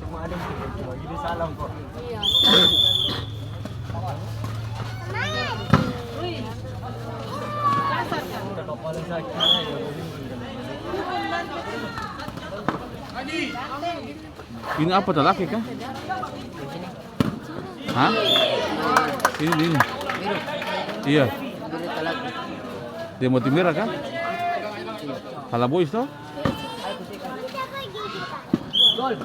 Cuma ada yang cuma gini salam kok. Iya. Udah kepala sakit ya. Ini apa tuh laki kah? Hah? Ini. Iya. Dia mau merah kan? Kalau boys toh? Gol.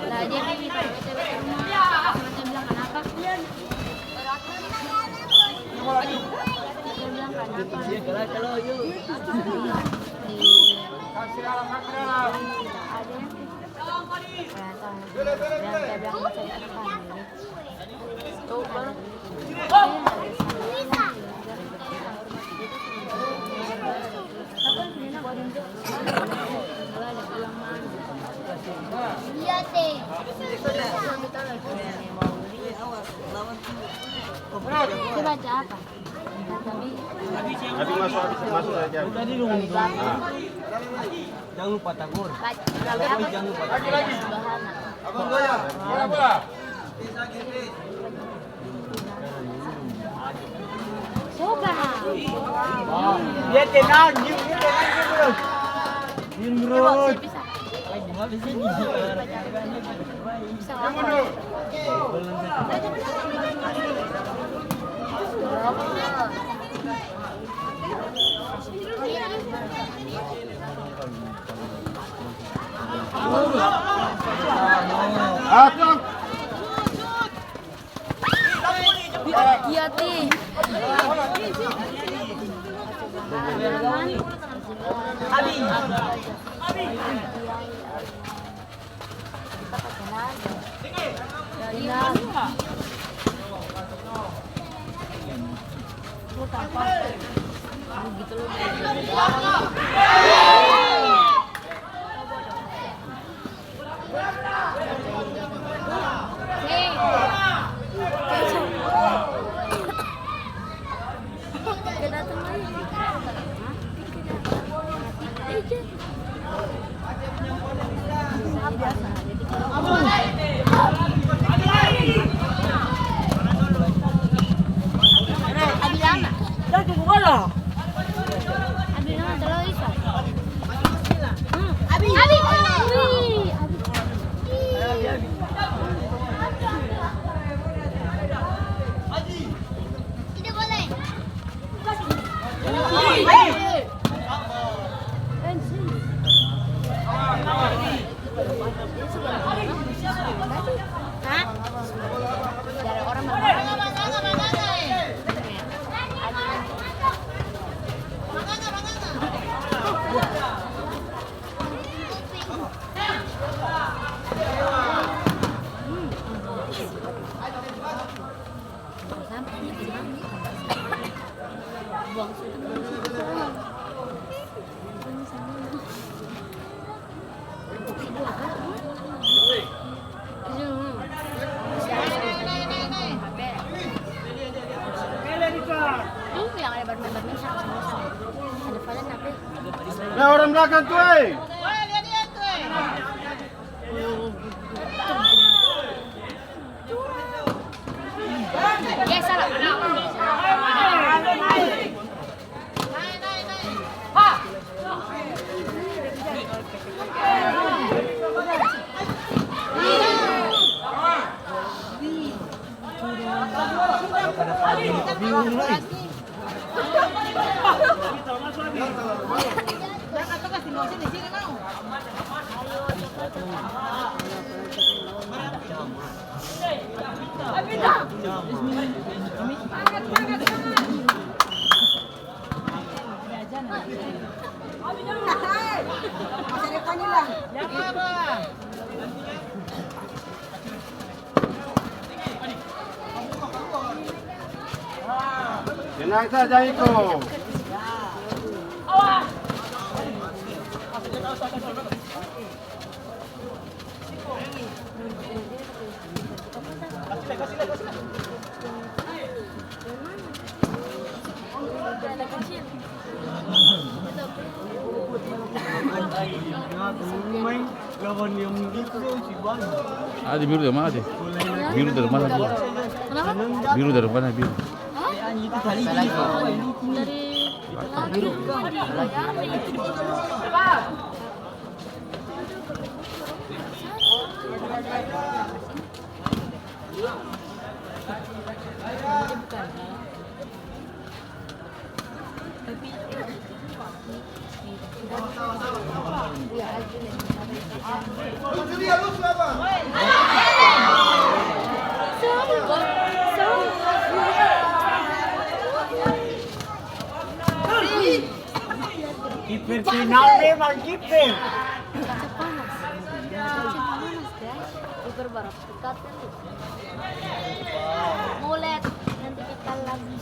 Lah dia kan bilang kenapa? Dia bilang kenapa? Kalau yuk. Iya teh. Coba baca apa? Habis masuk aja. Tadi dulu. Jangan lupa takur. Tapi jangan lupa takur. Abang goyang. Berapa? coba. Dia tenang, Yun bro. Bisa. Lagi mau di sini. Bisa apa? Atur. Iya ti. Abi. Gitu loh. Nah, orang belakang tuh, Ya salah. Bingung lagi. Tenang saja Iko. Main lawan yang gitu si Bang. Ada biru dari mana sih? Biru dari mana biru? Kenapa? Biru dari mana biru? Itu tadi Dari biru. kiper final memang kiper. Kiper barang dekat tuh. Mulet nanti kita lagi.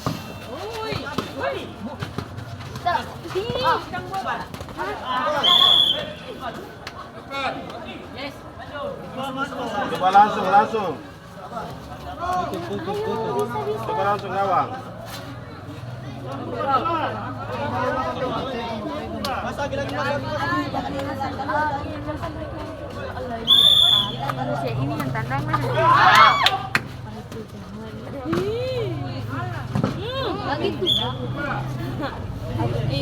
Coba langsung. Coba langsung ngawang. Manusia ini yang tandang mana? Begitu.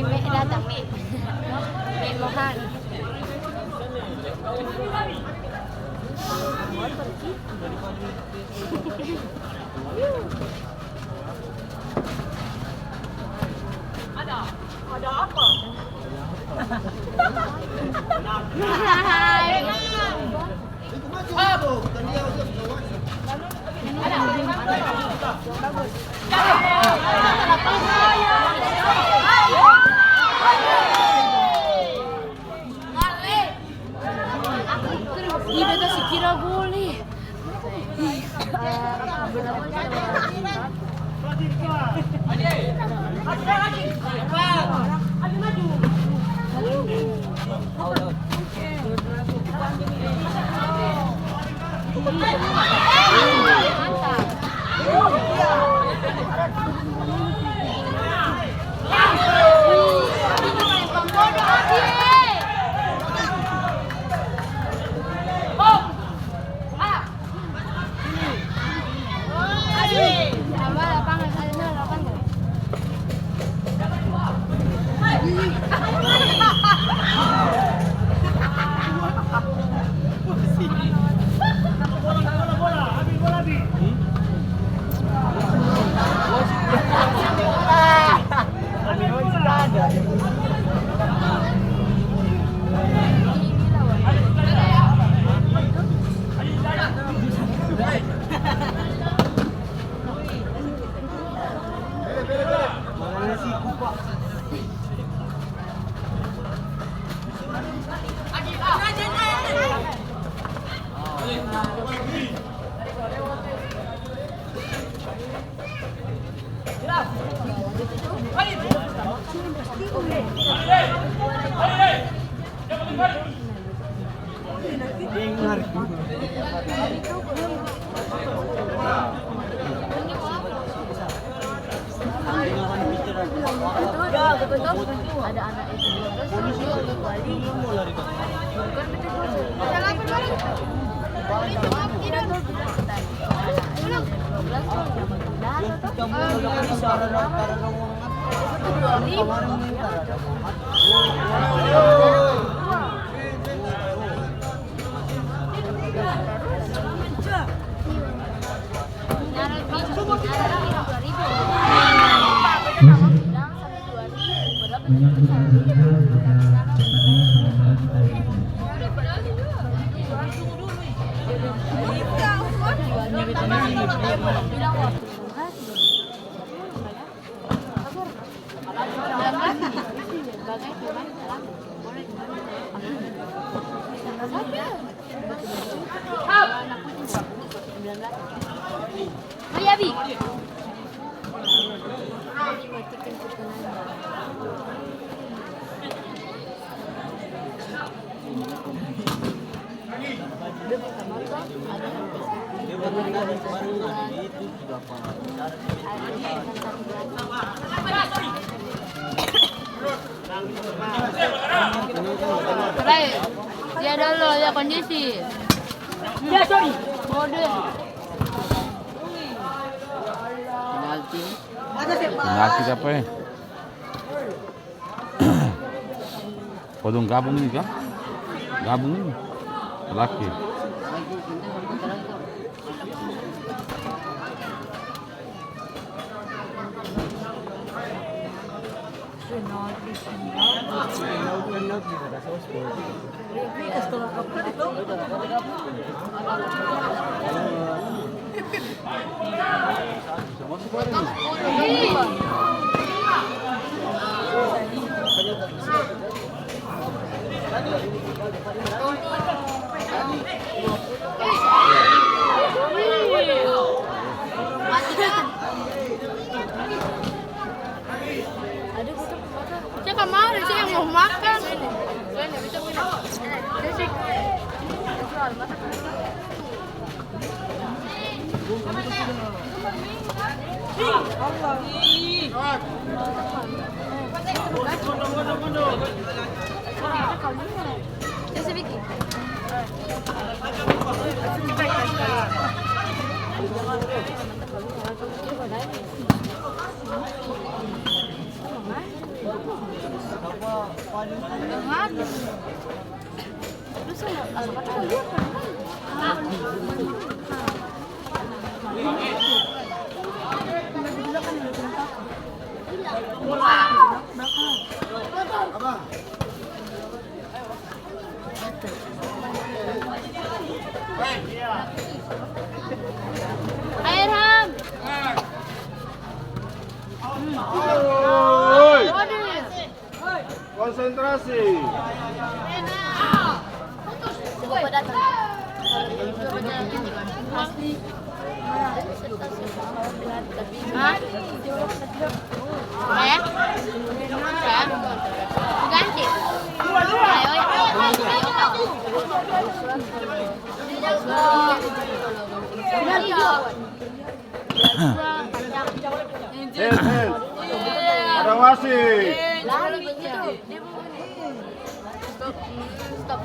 Me datang me. Me Mohan. Ada apa? Ini tuh si kira boleh. Ada anak itu 12 kembali. Bukan betul. Ada lapor lagi. itu sudah apa? Baik, dia dulu ya kondisi. Ya, sorry. Mode. Penalti. Penalti apa ya? Kodong gabung ini kah? Gabung ini. Laki. Saya kemarin saya yang mau makan. Air Ham. Oi, konsentrasi. Ganti. Hand. Ada wasit. Stop.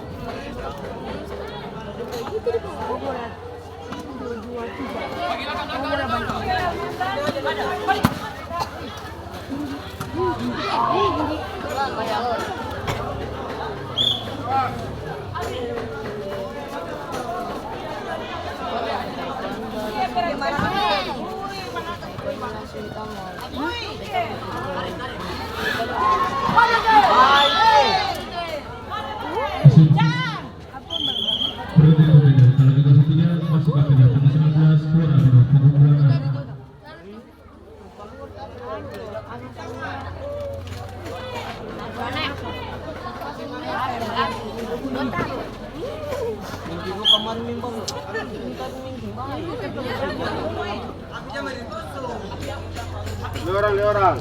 Dua orang.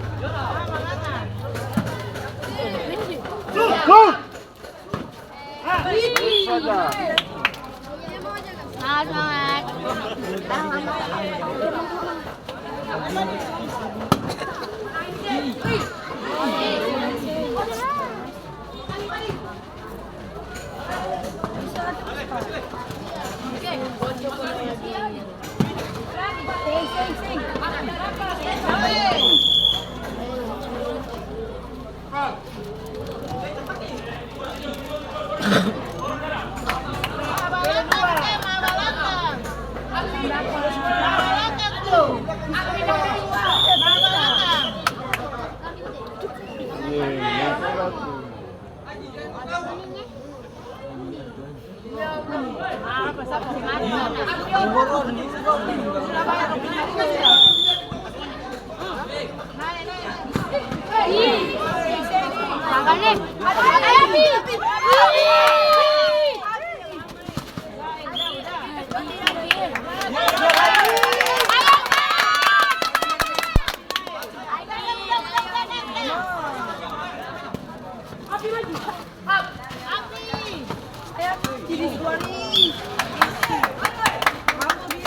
Saja. Semangat.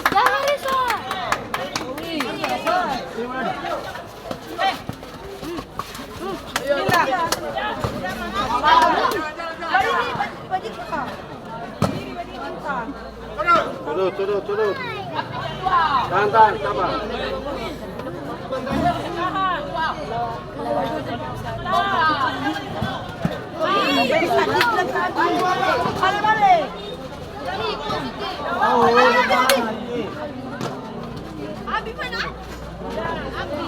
Jangan sudut. Tahan, sabar. Abi mana? Abi.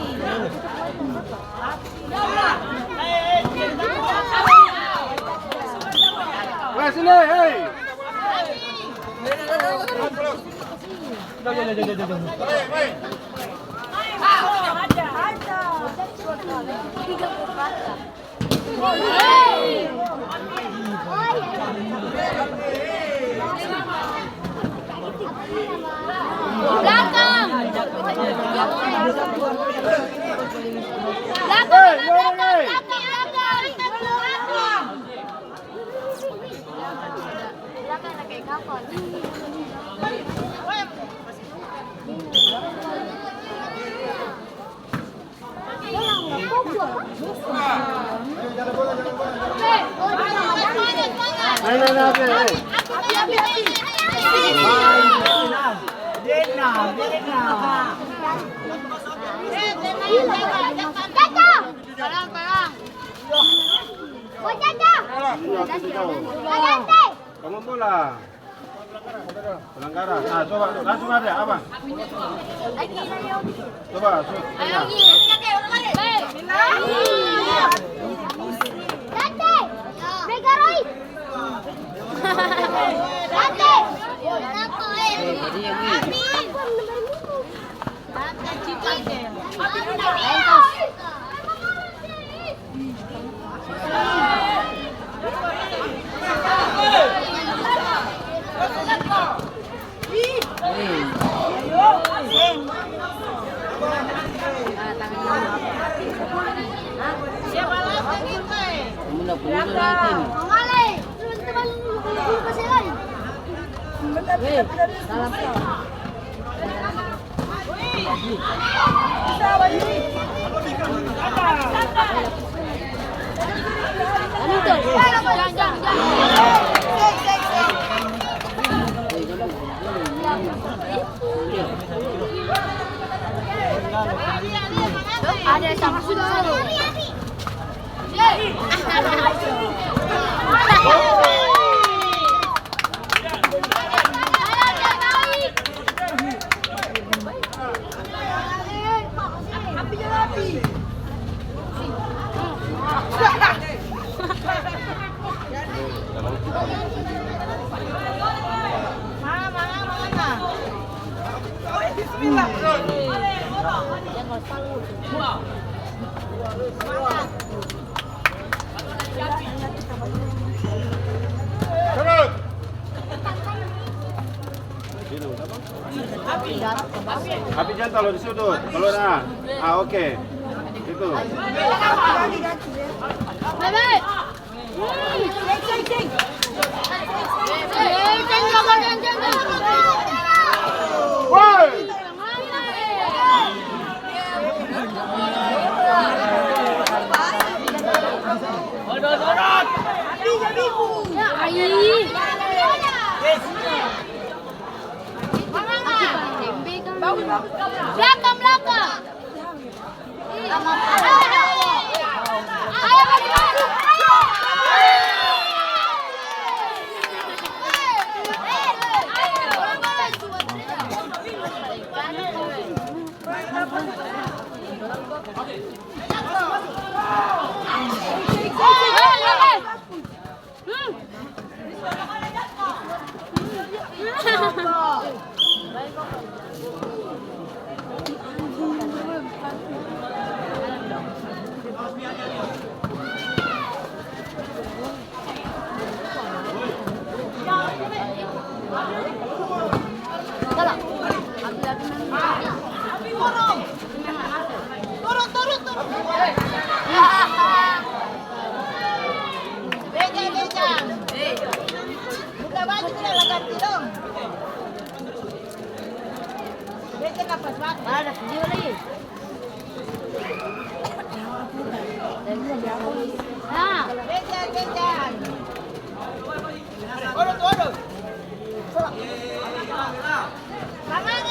Weh, sini, hei. Belakang. Belakang kayak kapal. Kamu bola. Pelanggaran. Nah, coba langsung ada, abang. Coba, Kamu nak punya lagi ni. Salam kau. Ada sama sudah. Api jangan taruh di sudut. Kalau nah. Oke. Itu. Woi. Belakang. Ayo maju. Ada video lagi. Nah, bejan. Turun. Yeay!